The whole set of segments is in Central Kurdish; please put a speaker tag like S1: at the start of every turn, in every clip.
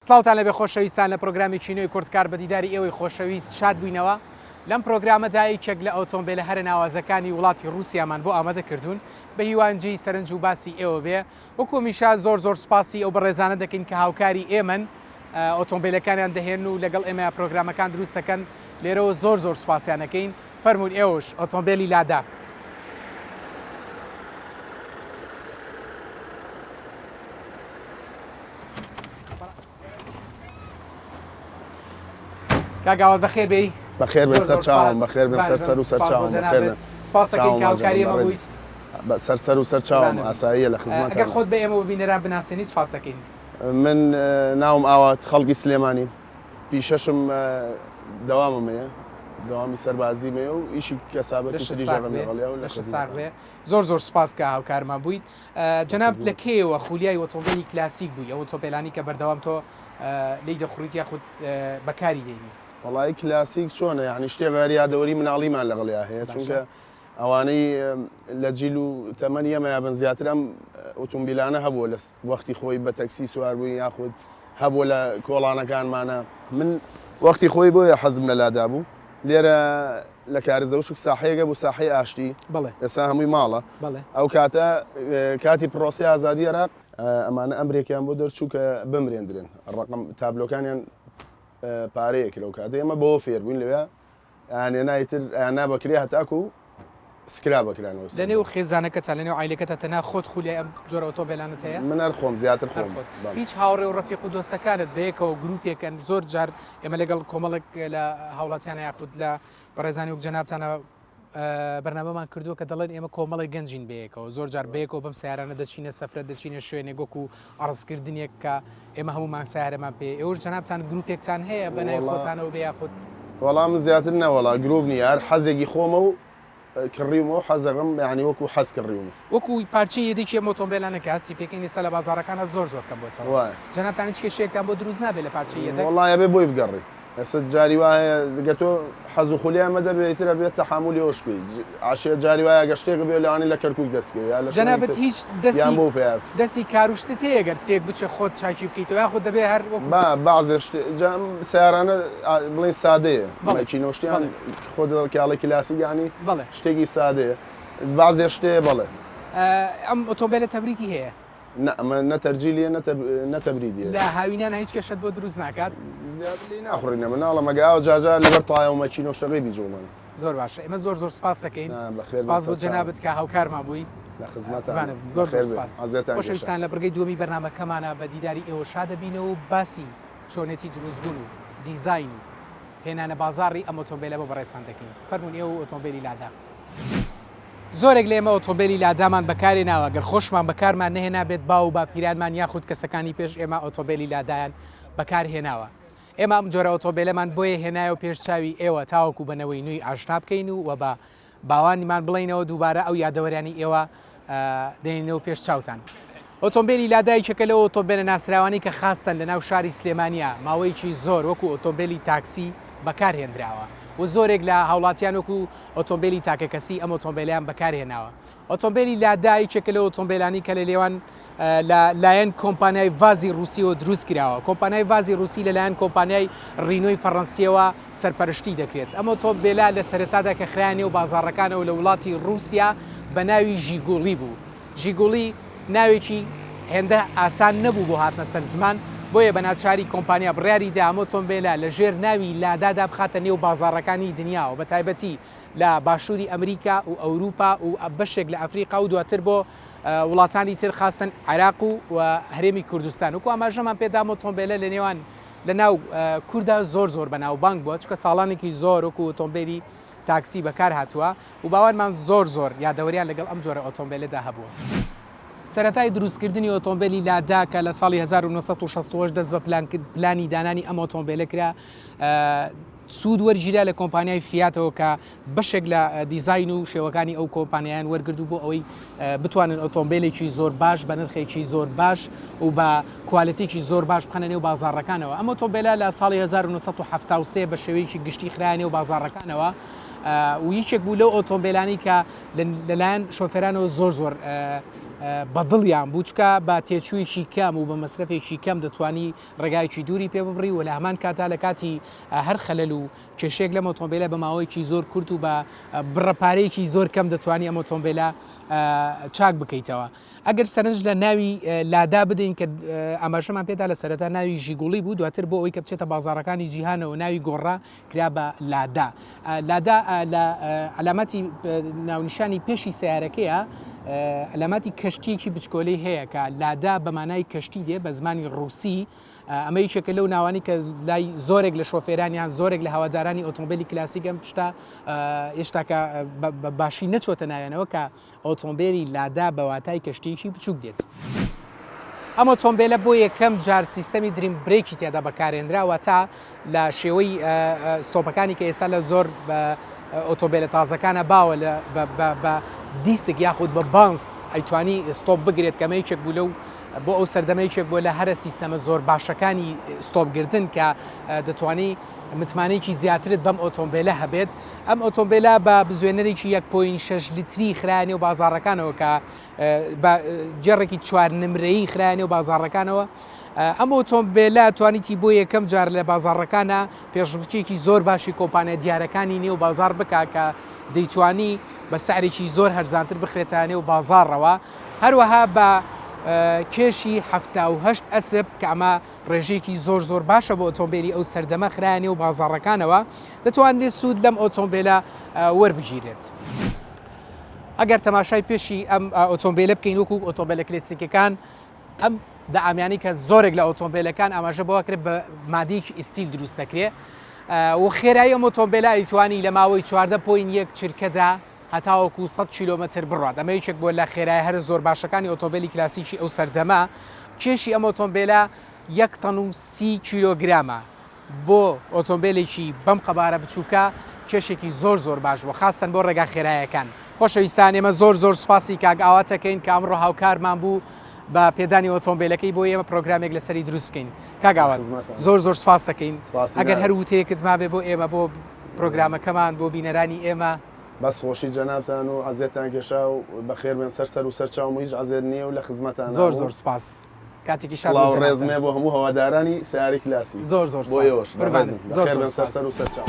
S1: سڵاوتان لەبێ خۆشەویستان لە پرۆگرامی نوێی کورتکار بە دیداری ئێوەی خۆشەویست شاد بووینەوە لەم پرۆگرامەدا یەکێک لە ئۆتۆمبیلە هەرە ناوازەکانی وڵاتی رووسیامان بۆ ئامادە کردوون بە هیوانجی سەرنج و باسی ئێوە بێ وەکو میشا زۆر سپاسی ئەو بەڕێزانە دەکەین کە هاوکاری ئێمن ئۆتۆمبیلەکانیان دەهێن و لەگەڵ ئێمە پرۆگرامەکان دروست دەکەن لێرەوە زۆر سپاسیانەکەین فەرموون ئێوەش ئۆتۆمبیلی لادا. کاگاوات بەخێر بێی
S2: بەخێر بێ سەر چاوم بەخێر بێ سەر و سەر چاوم
S1: سپاس دەکەین کاوکاری ئێمە بوویت
S2: سەر و سەر چاوم ئاساییە لە خزمەت
S1: ئەگەر خۆت بە ئێمە ببینێرا بناسیێنی سپاس دەکەین.
S2: من ناوم ئاوات خەڵکی سلێمانی پیشەشم دەواممەیە دەوامی سەربازی مێ و ئیشی کەسابەتی
S1: ساغ بێ زۆر سپاس کە هاوکارمان بوویت. جەناب لە کێوە خولیای ئۆتۆمبیلی کلاسیک بووی ئەو ئۆتۆمبیلانی کە بەردەوام تۆ لی دەخوریت یاخود بەکاری دێنی؟
S2: وڵی کلاسیک چۆنە یعنی شتێک یادەوەری مناڵیمان لەگەڵیا هەیە چونکە ئەوانەی لە جیل و تەمەنی ئەمە یابن زیاتر ئەم ئۆتۆمبیلانە هەبووە لە وەختی خۆی بە تەکسی سوار بووین یاخود هەبووە لە کۆڵانەکانمانە. من وەختی خۆی بۆیە حەزم لە لادا بوو لێرە لە کارزەوشک ساحەیەگە بوو ساحەی ئاشتی ئێستا هەمووی ماڵە ئەو کاتە کاتی پرۆسی ئازادی عێراق ئەمانە ئەمریکیان بۆ دەرچوو کە بمرێندرێن ڕقم تابلۆکانیان پارەیەک لەو کاتە ئێمە بۆ فێر بووین لەوێ یانێ نایتر نابکرێ هەتاکو و سکرا بکرانەوە
S1: لەنێ و خێزانەکە تا لەنێو عیلەکەتە تەنا خۆت خولیای ئەم جۆرە ئۆتۆمبیلانت هەیە؟
S2: من هەر خۆم زیاتر خۆم
S1: هیچ هاوڕێ و ڕەفیق و دۆستەکانت بەیەکەوە گروپێکن زۆر جار ئێمە لەگەڵ کۆمەڵک لە هاوڵاتیانە یاخود لە بەڕێزانی وەک جەنابتانە بەرنامەمان کردووە کە دەڵێن ئێمە کۆمەڵی گەنجین بەیەکەوە زۆر جار بەیەکەوە بەم سیارانە دەچینە سەفرە دەچینە شوێنێک وەکو ئەڕستکردنێک کە ئێمە هەمومان سیارەمان پێ ئێوەش جەنابتان گروپێکتان هەیە بە ناوی خۆتانەوە بە یاخود؟
S2: وەڵام زیاتر نەوەڵا گرۆب نیە هەر حەزێکی خۆمە و کڕیمەوە حەزەکەم یعنی وەکو حەز کڕیوم
S1: وەکو پارچەی یەکێکی ئۆتۆمبیلانە کە هەستی پێکەین ئێستا لە بازاڕەکانە زۆر کەم بۆتەوە جەنابتان هیچ کێشەیەکتان بۆ دروست نابێت لە پارچەی یەک؟
S2: وەڵای ئەبێ بۆی بگەڕێت ئێستا جاری وایە دەگە تۆ حەز و خولی ئەمە دەبێتترە بێت تەحملی ئەوش بێت عاشێ جاری وایە گەشتێک بێ لەوانی لە کەرکووک دەستگەی
S1: جەنابەت هیچ دەستی کاروشتت هەیە گەر تێک بچێ خۆت چاکی بکەیتەوە خۆ دەبێ هەر
S2: بەعضێ سیارانە بڵێن سادەیە چینۆشتیان خۆ دەڵکیاڵی کلاسی ینی شتێکی سادەیە بازێ شتێ بڵێ
S1: ئەم ئۆتۆمبیلە تەبریتی هەیە؟
S2: نەتەرجیلیە نەتەبریدیە
S1: لە هاوینان هیچ کەشت بۆ دروست ناکات؟
S2: زیاتر ناخڕینە مناڵە مەگاوە جاجار لەبەر تایە و مەچینۆ شتەکەی بیجوڵمان.
S1: زۆر باشە ئێمە زۆر سپاس دەکەین سپاس بۆ جەنابەت کە هاوکارمان بووی
S2: لە خزمەتتان
S1: زۆر سپاس. خۆشەویستان لە بڕگەی دووەمی بەرنامەکەمانە بە دیداری ئێوە شادەبینەوە و باسی چۆنێتی دروستبوون و دیزاین و هێنانە بازاڕی ئەم ئۆتۆمبیلە بۆ بەڕێستان دەکەین. فەرموون ئێوە ئۆتۆمبیلی لادا. زۆرێک لە ئێمە ئۆتۆمبیلی لادامان بەکارێ ناوە گەر خۆشمان بەکارمان نەهێنا بێت باو باپیرانمان یاخود کەسەکانی پێش ئێمە ئۆتۆمبیلی لادایان بەکارهێناوە. ئێمە ئەم جۆرە ئۆتۆمبیلەمان بۆیە هێنایە و پێشچاوی ئێوە تاوەکو بنەوەی نوێی ئاشنا بکەین و بە باوانیمان بڵێنەوە دووبارە ئەو یادەوەریانی ئێوە دێنینەوە پێش چاوتان. ئۆتۆمبیلی لادایکێکە لە ئۆتۆمبیلە ناسراوانی کە خاستن لە ناو شاری سلێمانیا ماوەیەکی زۆر وەکو ئۆتۆمبیلی تاکسی بەکارهێنراوە و زۆرێک لە هاوڵاتیان وەکو ئۆتۆمبیلی تاکەکەسی ئەم ئۆتۆمبیلیان بەکارهێناوە. ئۆتۆمبیلی لادایکێکە لە ئۆتۆمبیلانی کە لە لێوان لایەن کۆمپانیای ڤازی رووسیەوە دروست کراوە. کۆمپانیای ڤازی رووسی لەلایەن کۆمپانیای ڕینۆی فەڕەنسیەوە سەرپەرشتی دەکرێت. ئەم ئۆتۆمبیلە لە سەرەتادا کە خرایانێ و بازاڕەکانەوە لە وڵاتی رووسیا بە ناوی ژیگوڵی بوو. ژیگوڵی ناوێکی هێندە ئاسان نەبوو بۆ هاتنە سەر زمان بۆیە بە ناوچاری کۆمپانیا بڕیاری دا ئەم ئۆتۆمبیلە لە ژێر ناوی لادادا بخاتە نێو بازاڕەکانی دنیا و بە تایبەتی لە باشووری ئەمریکا و ئەوروپا و بەشێک لە ئەفریقا و دواتر بۆ وڵاتانی تر خاستن عێراق و هەرێمی کوردستان. وەکو ئاماژەمان پێدا ئۆتۆمبیلە لە نێوان لە ناو کووردا زۆر بەناوبانگ بووە چونکە ساڵانێکی زۆر وەکو ئۆتۆمبیلی تاکسی بەکار هاتووە و باوانمان زۆر یادەوەریان لەگەڵ ئەم جۆرە ئۆتۆمبیلەدا هەبووە. سەرەتای دروستکردنی ئۆتۆمبیلی لادا کە لە ساڵی 1960 دەست بە پلانی دانانی ئەم ئۆتۆمبیلە کرا سوود وەرگیرا لە کۆمپانیای فیاتەوە کە بەشێک لە دیزاین و شێوەکانی ئەو کۆمپانیایان وەرگرت بۆ ئەوەی بتوانن ئۆتۆمبیلێکی زۆر باش بە نرخێکی زۆر باش و بە کوالەتێکی زۆر باش بخەنە نێو بازاڕەکانەوە. ئەم ئۆتۆمبیلە لە ساڵی 1970 بە شێوەیەکی گشتی خرایانێ و بازاڕەکانەوە و یەکێک بوو لەو ئۆتۆمبیلانی کە لەلایەن شۆفێرانەوە زۆر بەدڵیان بوو چکە بە تێچوویەکی کەم و بە مەسرفێکی کەم دەتوانی ڕێگایکی دووری پێ ببڕی و لە هەمان کاتا لە کاتی هەر خەلەل و کێشێک لەم ئۆتۆمبیلە بە ماوەیەکی زۆر کورت و بە بڕەپارەیەکی زۆر کەم دەتوانی ئەم ئۆتۆمبیلە چاک بکەیتەوە. ئەگەر سەرنج لە ناوی لادا بدەین کە ئاماژەمان پێدا لە سەرەتا ناوی ژیگوڵی بوو، دواتر بۆ ئەوەی کە بچێتە بازاڕەکانی جیهانەوە ناوی گۆڕا کرا بە لادا. لادا لە علامەتی ناونیشانی پێشی سیارەکەیە علامەتی کەشتیەکی بچکۆلەی هەیە کە لادا بەمانای کەشتی دێ بە زمانی ڕووسی. ئەمە یەکێکە لەو ناوانی کە لای زۆرێک لە شۆفێرانیان زۆرێک لە هەوادارانی ئۆتۆمبیلی کلاسیک ئەم پشتا هێشتاکە باشی نەچۆتە ناوێنەوە کە ئۆتۆمبیلی لادا بە واتای کەشتێکی بچووک دێت. ئەم ئۆتۆمبیلە بۆ یەکەم جار سیستەمی دریم برێکی تێدا بەکارێنراوە تا لە شێوەی ستۆپەکانی کە ئێستا لە زۆر ئۆتۆمبیلە تازەکانە باوە بە دیسک یاخود بە بانس ئەیتوانی ستۆپ بگرێت کەمە یەکێک بوو لەو بۆ ئەو سەردەمەیەکێک بۆ لە هەرە سیستەمە زۆر باشەکانی ستۆپگرتن کە دەتوانێت متمانەیەکی زیاترت بەم ئۆتۆمبیلە هەبێت. ئەم ئۆتۆمبیلە بە بزوێنەرێکی 1.6 لیتری خرایانێ و بازاڕەکانەوە کە جێڕێکی 4 نمرەیی خرایانێ و بازاڕەکانەوە. ئەم ئۆتۆمبیلە توانیتی بۆ یەکەم جار لە بازاڕەکانە پێشبڕکێکی زۆر باشی کۆمپانیا دیارەکانی نێو بازار بکا کە دەیتوانی بە سعرێکی زۆر هەرزانتر بخرێتانێ و بازاڕەوە. هەروەها بە کێشی 78 ئەسب کە ئەمە ڕێژێکی زۆر باشە بۆ ئۆتۆمبیلی ئەو سەردەمە خرایانێ و بازاڕەکانەوە دەتوانێت سوود لەم ئۆتۆمبیلە وەربگیرێت. ئەگەر تەماشای پێشی ئەم ئۆتۆمبیلە بکەین وەکو ئۆتۆمبیلە کلاسیکەکان، ئەم دەعامیانی کە زۆرێک لە ئۆتۆمبیلەکان ئاماژە بۆ کرێت بە مادەیەکی ئیستیل دروست دەکرێت و خێرایی ئەم ئۆتۆمبیلە ئەیتوانی لە ماوەی 14.1 چرکەدا هەتاوەکو 100 کیلۆمەتر بڕات. ئەمە یەکێک بۆ لە خێرای هەر زۆر باشەکانی ئۆتۆمبیلی کلاسیکی ئەو سەردەما. کێشی ئەم ئۆتۆمبیلە 1 تن و 30 کیلۆگرامە. بۆ ئۆتۆمبیلێکی بەم قەبارە بچووکە کێشێکی زۆر باش بوو، خاستن بۆ ڕێگا خێرایەکان. خۆشەویستان، ئێمە زۆر سوپاسی کاگاواتەکەین کە ئەمڕۆ هاوکارمان بوو بە پێدانی ئۆتۆمبیلەکەی بۆ ئێمە پرۆگرامێک لەسەری دروست بکەین. کاگاوات زۆر سوپاس دەکەین. ئەگەر هەر وتەیەکت مابێ بۆ ئێمە بۆ پرۆگرامەکەمان بۆ بینەرانی ئێمە.
S2: بەس خۆشی جەنابتان و عەزێتان کێشا و بەخێر بێن سەر و سەرچاوم و هیچ عەزێت نییە و لە خزمەتان.
S1: زۆر سوپاس. کاتێکی شاد
S2: ڕێزمێ بۆ هەموو هەوادارانی سیاری کلاسی.
S1: زۆر
S2: بۆیەوەش بەخێر بێن سەر و سەرچاو.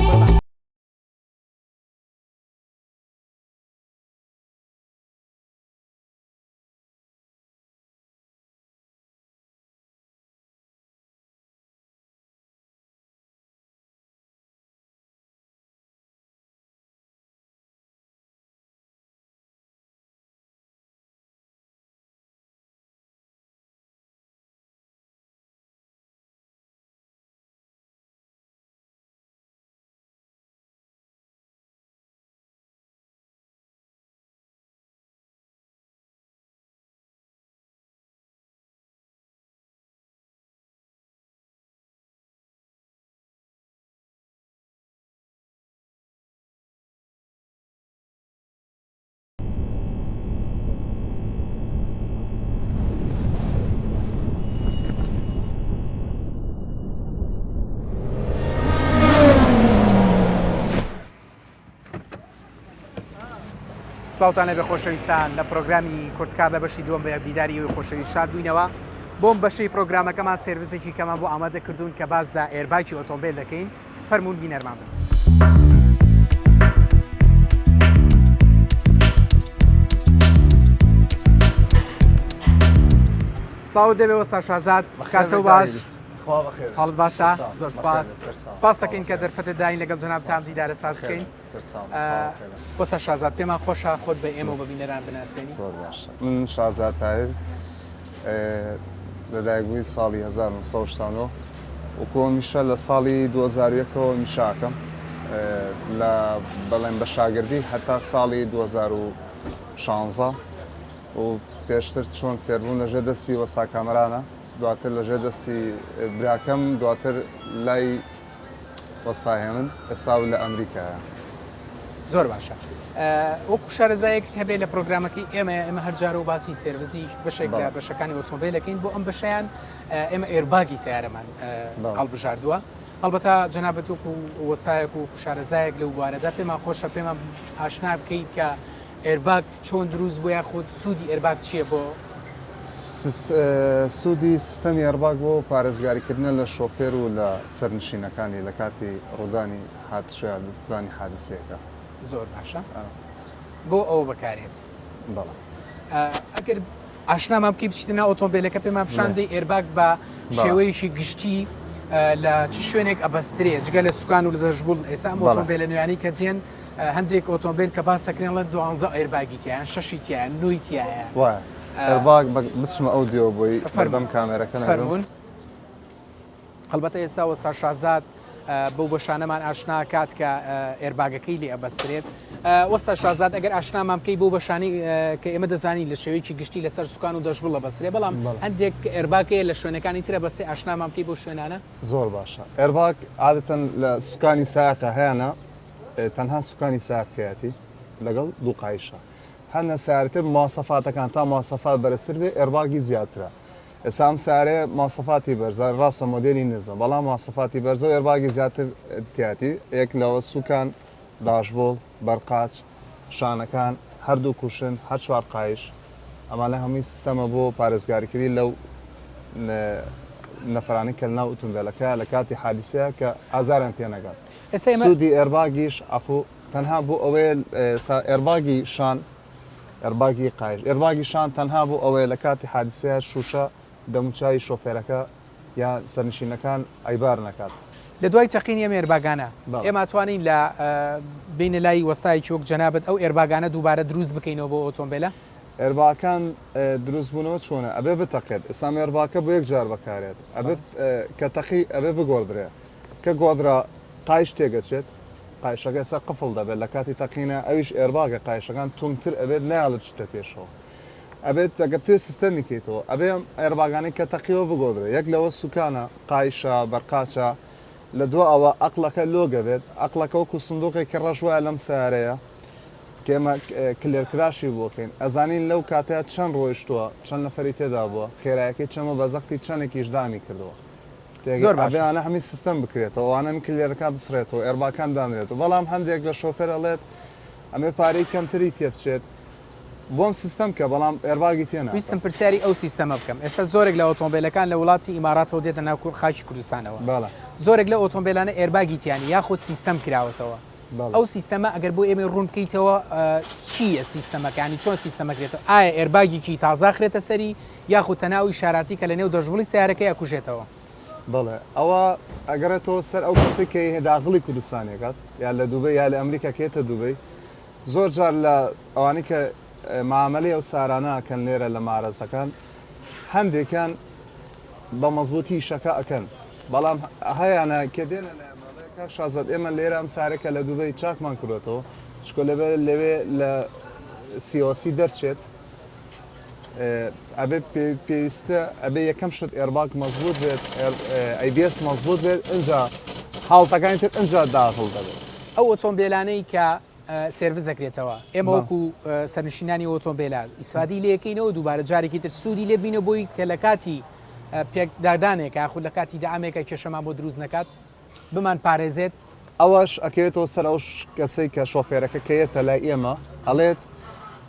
S1: سڵاوتانە بە خۆشەویستان لە پرۆگرامی کورتکار لە بەشی دووەم بە یەکدیداری ئەوی خۆشەویست شاد بووینەوە. بۆم بەشەی پرۆگرامەکەمان سێرڤیسێکی کەمان بۆ ئامادەکردوون کە باسدا ئێرباکی ئۆتۆمبیل دەکەین. فەرموون بینەرمان بن. سڵاو دەبێ وەستا شازاد، کاتە باش. حاڵت باشە؟ زۆر سپاس دەکەین کە دەرفەتت داین لەگەڵ جەنابتان دیدارە ساز بکەین. وەستا شازاد، پێمان خۆشە خۆت بە ئێمە و بە بینەران بناسێنی.
S3: من شازاد تایر لەدایکبووی ساڵی 1970 و کۆمیشە لە ساڵی 2001ەوە میشاکەم لە بەڵێن بە شاگردی هەتا ساڵی 2016 و پێشتر چۆن فێربوون لەژێر دەستی وەستا کامەرانە، دواتر لەژێر دەستی براکەم، دواتر لای وەستای من ئێستا لە ئەمریکایە.
S1: زۆر باشە. وەکو شارەزایەکت هەبێ لە پرۆگرامەکەی ئێمە هەرجار و باسی سێرڤیسی بەشێک لە بەشەکانی ئۆتۆمبیلەکەین. بۆ ئەم بەشیان ئێمە ئێرباگی سیارەمان هەڵبژاردووە هەڵبەتە جەنابەت و وەستایەک و شارەزایەک لەو بوارەدا پێمان خۆشە پێمان ئاشنا بکەیت کە ئێرباگ چۆن دروست بووە خۆت سوودی ئێرباگ چییە بۆ
S3: سوودی سیستەمی ئێرباگ بۆ پارێزگاریکردنە لە شۆفێر و لە سەرنشینەکانی لە کاتی ڕوودانی هاتوچۆ پلانی حادسەیەەکە
S1: زۆر باشە بۆ ئەوە بەکارێت
S3: بەڵام
S1: ئەگەر ئاشنامان بکەی بچیتە ئۆتۆمبیلەکە پێمان پیشاندەی ئێرباگ بە شێوەیەشی گشتی لە چ شوێنێک ئەبەسترێت جگە لە سوکان و لە دەژبوون ئێستا ئۆتۆمبیلە نوێیانی کە دێن هەندێک ئۆتۆمبیل کە باسەکرێن لە 12 ئێرباگی تیان 6 تیان 9 تایە
S3: وایە ئێرباگ بچمە ئەو دیۆ بۆی فەردەم کامێرەکە
S1: فەرمونون هەڵبەتە ئێستا وەستا شازاد بەو بەشانەمان ئاشنا کات کە ئێرباگەکەی لێ ئەبەسترێت وەستا شازاد ئەگەر ئاشنامان بکەی بۆ بەشانی کە ئێمە دەزانی لە شێوەیەکی گشتی لەسەر سوکان و دەژبوو لە بەسرێ بەڵام هەندێک ئێرباگەیە لە شوێنەکانی ترە بەسێ ئاشنامان بکەی بۆ شوێنانە
S3: زۆر باشە ئێرباگ عادەتەن لە سوکانی ساقە هیانە تەنها سوکانی ساقەتی لەگەڵ دوو قایشە هەنە سارتر ماسەفاتەکان تا ماسەفات بەرزتر بێ ئێرباگی زیاترە ئێسام سارێ ماسەفاتی بەرزە ڕاستە مۆدێلی نزم بەڵام ماسەفاتی بەرزە و ئێرباگی زیاتر تیاتی یەک لەوە سوکان داشبۆڵ بەرقاچ شانەکان هەردوو کوشن هەر چوار قایش ئەمانە هەمووی سیستەمە بۆ پارێزگاریکردی لەو نەفرانی کە ناو ئۆتۆمبیلەکە لە کاتی حادیسەیە کە ئازاریان پێ نەگات سوودی ئێرباگیش ئەفو تەنها بۆ ئەوەیە ئێرباگی شان ئێرباگی قایش ئێرباگی شان تەنها بۆ ئەوەیە لە کاتی حادیسەیە شوشە دەموچای شۆفێرەکە یا سەرنشینەکان ئەیبار نەکات
S1: لە دوای تەقینی ئەم ئێرباگانە ئێمە توانین لە بینە لای وەستایکی وەک جەنابەت ئەو ئێرباگانە دووبارە دروست بکەینەوە بۆ ئۆتۆمبیلە
S3: ئێرباکان دروستبوونەوە چۆنە ئەبێ بتەقێت ئێستا ئێرباکە بۆ یەک جار بەکارێت ئەبێت کە تەقی ئەبێ بگۆدرێ کە گۆدرا قایش تێگەچێت قایشەکە ئێستا قفڵ دەبێت لە کاتی تەقینە ئەویش ئێرباگە قایشەکان تونگتر ئەبێت نایڵت شتە پێشەوە ئەبێت ئەگەر توێ سیستەمی کەیتەوە ئەبێ ئێرباگانی کە تەقیەوە بگۆدرێ یەک لەوە سوکانە قایشە بەرقاچە لە دو ئەوە ئەقلەکە لۆگە بێت ئەقلەکە وەکو سندوقی کە ڕەشوایە لەم سارەیە کێمە کلێرکراشی بۆکەین ئەزانین لەو کاتەیە چەند ڕۆیشتووە چەند نەفەری تێدا بووە خێرایەکەی چەمە بەزەقی چەندێکیش دامی کردەوە ئەبیانە هەمی سیستەم بکرێتەوە ئەوانە کلێرەکە بسرێتەوە ئێرباکان دانرێتەوە بەڵام هەندێک لە شۆفێر ئەڵێت ئەمێ پارەی کەمتری تێ بچێت بۆم سیستەم کە بەڵام ئێرباگی تێنە
S1: ویستم پرسیاری ئەو سیستەمە بکەم ئێستا زۆرێک لە ئۆتۆمبیلەکان لە وڵاتی ئیماراتەوە دێتە ناو خاکی کوردستانەوە زۆرێک لە ئۆتۆمبیلانە ئێرباگی تیانی یاخود سیستەم کراوەتەوە ئەو سیستەمە ئەگەر بۆ ئێمە ڕوون بکەیتەوە چییە سیستەمەکانی چۆن سیستەمەکرێتەوە ئایا ئێرباگێکی تازا خرێتە سەری یاخود تەناوی شاراتی کە لە نێو دەژوڵی سیارەکەی ئەکوژێتەوە
S3: بڵێ ئەوە ئەگەرێتەوە سەر ئەو کەسی کە هێداغڵی کوردستانێکات یا لە دووبەی یا لە ئەمریکا کێتە دووبەی زۆر جار لە ئەوانی کە معاملەی ئەو سارانەکەن لێرە لە مارەزەکان هەندێکیان بە مەزبوطی شەکە ئەکەن بەڵام هەیەە کە دێنە لە شازت ئێمە لێرە ئەم سارێکە لە دووبەی چاکمان کردێتەوە چکۆ لەوێ لە سیۆسی دەرچێت ئەبێ پێویستە ئەبێ یەکەم شت ئێرباک مەزبوط بێت ئەیBS مەزبوط بێت اینجا حاڵتەکانی تر اینجا داخڵ دەبێت
S1: ئەو ئۆتۆمبیلانەی کە سێڤیس دەکرێتەوە ئێمە وەکو سەرنشینانی ئۆتۆمبیلات ئیسفادی لەکەینەوە دووبارە جارێکی تر سوودی لێ بینە بۆی کە لە کاتی پێکدادانێک یاخود لە کاتی دامێکە کێشەمان بۆ دروست نەکات بمان پارێزێت
S3: ئەوەش ئەکەوێتەوە سەر ئەو کەسەی کە شۆفێرەکە کەیەتە لای ئێمە ئەڵێت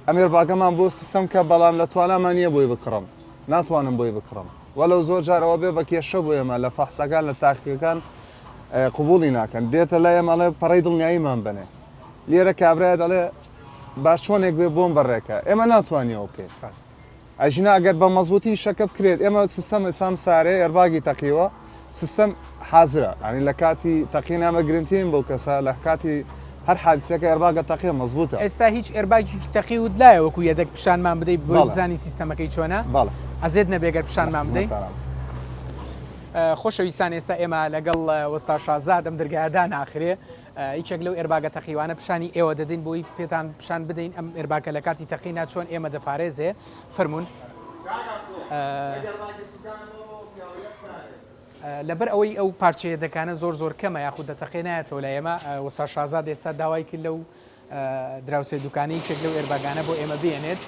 S3: ئەمێر باگەمان بۆ سیستەم کە بەڵام لە توانامان نییە بۆی بکڕم ناتوانم بۆی بکڕم وەلو زۆر جارەوە بێ بە کێشە بۆ ئێمە لە فەحسەکان لە تاقیەکان قوبوڵی ناکەن دێتە لای ئێمەڵێ پەڕی دڵنیاییمان بنێ لێرە کابرای دەڵێ باش چۆنێک بێ بۆم بەڕێکە ئێمە ناتوانیەوە بکەین
S1: ڕاست
S3: ئەژینا ئەگەر بە مەزبوطی شەکە بکرێت ئێمە سیستەم ئێسام سارێ ئەرباگی تەقیوە سیستەم حازرە ینی لە کاتی تەقین ئەمە گرنگترین بۆ کەسە لە کاتی هەر حادسەکە ئەرباگە تەقیە مەزبوطە
S1: ئێستا هیچ ئەرباگی تەقی و لایە وەکو یەدەک پیشانمان بدەیت بۆ بزانی سیستەمەکەی چۆنە ئەزێت نەبێگەر پیشانمان بدەیت خۆشەویستان ئێستا ئێمە لەگەڵ وەستا شازاد ئەم دەرگایەدا ناخرێ هیچێک لەو ئێرباگە تەقیوانە پیشانی ئێوە دەدەین بۆی پێتان پیشان بدەین ئەم ئێرباکە لە کاتی تەقینا چۆن ئێمە دەپارێزێ فەرمونون لەبەر ئەوەی ئەو پارچەیە دەکانە زۆر کەمە یاخود دەتەقێنایەتەوە لە ئێمە وەستا شازاد ئێستا داوای کرد لەو دراوسێ دوکانی چێک لەو ئێرباگانە بۆ ئێمە بێنێت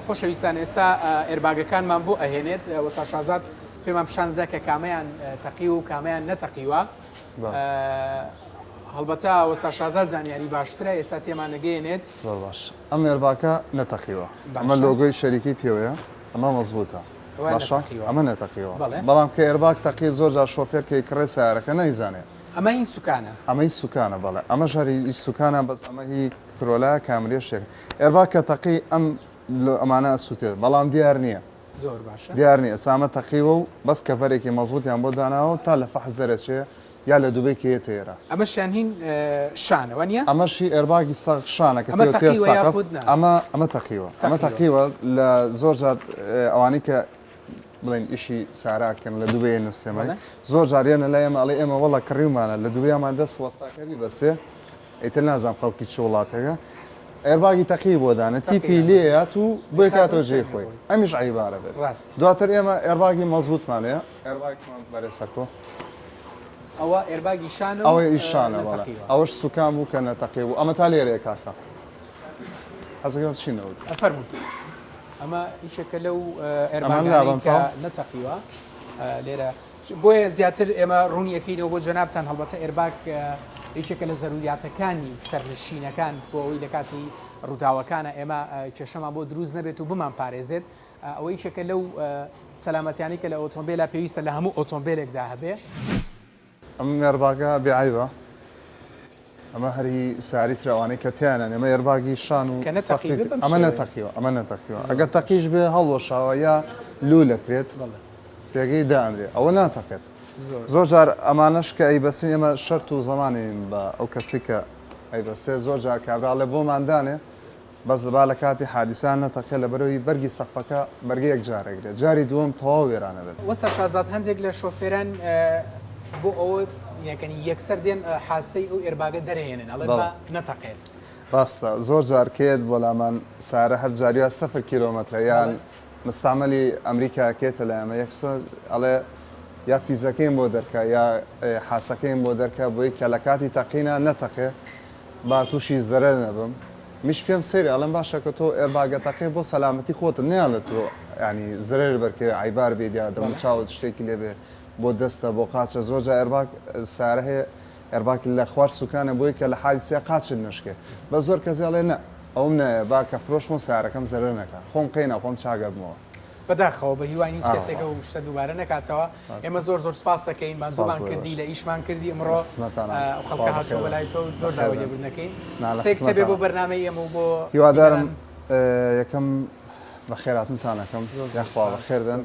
S1: خۆشەویستان ئێستا ئێرباگەکانمان بۆ ئەهێنێت وەستا شازاد پێمان پیشاندا کە کامیان تەقی و کامیان نەتەقیوە هەڵبەتە وەستا شازاد زانیاری باشترە ئێستا تێمان نەگەێنێت
S3: زۆر باش ئەم ێرباکە نەتەقیوە ئەمە لۆگۆی شەریکی پێوەیە ئەمە مەزبوطە باشە ئەمە نەتەقیوە بەڵام کە ئێرباک تەقی زۆر جار شۆفێر کە کڕێ سیارەکە نەیزانێت
S1: ئەمە این سوکانە
S3: ئەمەی سوکانە بەڵێ ئەمە ژەری هیچ سوکانە بەس ئەمە هی کرۆلای کامرێ شێک ئێرباک کە تەقی ئەم ئەمانە ئەسووتێت بەڵام دیار نییە
S1: زۆر باشە
S3: دیار نیە سامە تەقیوە و بەس کەڤەرێکی مەزبوطیان بۆ داناوە تا لە فەحز دەرەچێ یا لە دووبەی کێتە ئێرە
S1: ئەمە شانهین شانەوە نیە
S3: ئەمەشی ئێرباگی سەق شانە کە ئەمە تەقیوە ئەمە تەقیوە لە زۆر جار ئەوانەی کە بڵێن ئیشی ساراکەن لە دووبێ نستێمە زۆر جاریانە لای ئێمە ئەڵێ ئێمە وەڵە کڕیومانە لە دووبیامان دەست وەستاکەوی بەستێ ئیتر نازانام خەڵکی چ وڵاتەکە ئێرباگی تەقی بۆ دانە تیپی لێات و بۆی کاتەوە جێ خۆی ئەمیش عیبارە بێت دواتر ئێمە ئێرباگی مەزبوطمانەیە ئێرباگمان بەرێسەکۆ
S1: ئەوە ئێرباگی شانە
S3: ئەوە ئیشانە ئەوەش سوکان بوو کە نەتەقی بوو ئەمە تا لێرەیە کاکە حەزەکەم چینەوە
S1: ئەفەرموو ئەمە هیچێکە لەو ئێرباگانی کە نەتەقیوە لێرە بۆیە زیاتر ئێمە ڕوونیەکەینەوە بۆ جەنابتان هەڵبەتە ئێرباگ هیچێکە لە زەروریاتەکانی سەرنشینەکان بۆ ئەوەی لە کاتی ڕووداوەکانە ئێمە کێشەمان بۆ دروست نەبێت و بمان پارێزێت ئەوەی یەکێکە لەو سەلامەتیانی کە لە ئۆتۆمبیلە پێویستە لە هەموو ئۆتۆمبیلێکدا هەبێ
S3: ئەم ئێرباگە بێعیبە ئەمە هەری ساریترەوانەی کە تیانە ئێمە ئێرباگی شان و ئەمە نەتەقیوە ئەمە نەتەقیوە ئەگەر تەقیش بێ هەڵوەشاوە یا لوو لەکرێت تێگەی دانرێ ئەوە ناتەقێت زۆر جار ئەمانەش کە ئەیبەسین ئێمە شەرت و زەمانین بە ئەو کەسی کە ئەیبەستێ زۆر جار کابراڵێ بۆماندانێ بەس لەبا لە کاتی حادیسان نەتەقێ لە بەرەوەی بەرگی سەقفەکە بەرگی یەک جارێکرێت جاری دووەم تەواو وێرانە بێت
S1: وەستا شازاد هەندێک لە شۆفێران بۆ ئەوە یەکەنی یەکسەر دێن حاسەی ئەو ئێرباگە دەرهێنن ئەڵێ نەتەقێت
S3: ڕاستە زۆر جارکێت بۆ لامان سارە هەر جاریە 100 کیلۆمەترە یان مستعملی ئەمریکاکێتە لە ئەمە یەکسەر ئەڵێ یا فیزەکەیم بۆ دەرکە یا حاسەکەیم بۆ دەرکە بۆی کە لە کاتی تەقینە نەتەقێ با تووشی زەرەر نەبم میش پێم سەیری ئەڵم باشە کە تۆ ئێرباگە تەقێ بۆ سەلامەتی خۆتت نیانێت تۆ ینی زەرەر بەرکێ عیبار بێدیا دەم چاوت شتێکی لێبێ بۆ دەستە بۆ قاچە زۆر جا ئێرباگ سارە هەیە ئێرباگ لە خوارد سوکانە بۆی کە لە حادیسە قاچت نشکێ بە زۆر کەزیڵێ نە ئەوم نایە با کە فرۆشمە سارەکەم زەرەر نەکە خۆم قەینا خۆم چاگەبمەوە
S1: بەداخەوە بە هیوای هیچ کەسێکە و شتە دووبارە نەکاتەوە ئێمە زۆر زۆر سپاس دەکەین مادومان کردی لە ئیشمان کردی ئەمڕۆ خەڵکە هاتووە بەلای تۆ زۆر داوای لێبوردنەکەی سێکتە بێ بۆ بەرنامەی ئێمە و بۆ
S3: هیوادارم یەکەم بە خێراتتانەکەم یاخوا بە خێردن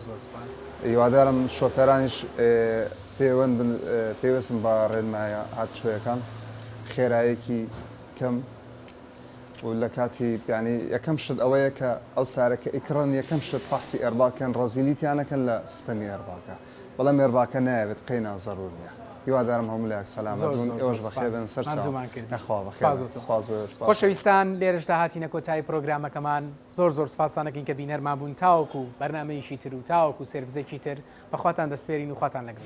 S3: هیوادارم شۆفێرانیش پێوەستم بە ڕێنمایە هاتچۆیەکان خێرایەکی کەم و لە کاتی پیانی یەکەم شت ئەوەیە کە ئەو سارەکە ئیکڕن یەکەم شت فاسی ئەرباکەن ڕزیلیتیانەکەن لە سیستەمی ئەرباکە بەڵام ئێرباکە نایەوێت قەینا زەرور نیە هیوادارم هەموو لایەک سەلامەتون ئێوەش بەخێبن سەر
S1: خۆشەویستان لێرەشدا هاتینە کۆتایی پرۆگرامەکەمان زۆر زۆر سپاسانەکەین کە بینەرمان بوون تاوەکو بەرنامەیەکی تر و تاوەکو سێرفزێکی تر بەخواتان دەسپێرین و خواتان لەگەڵ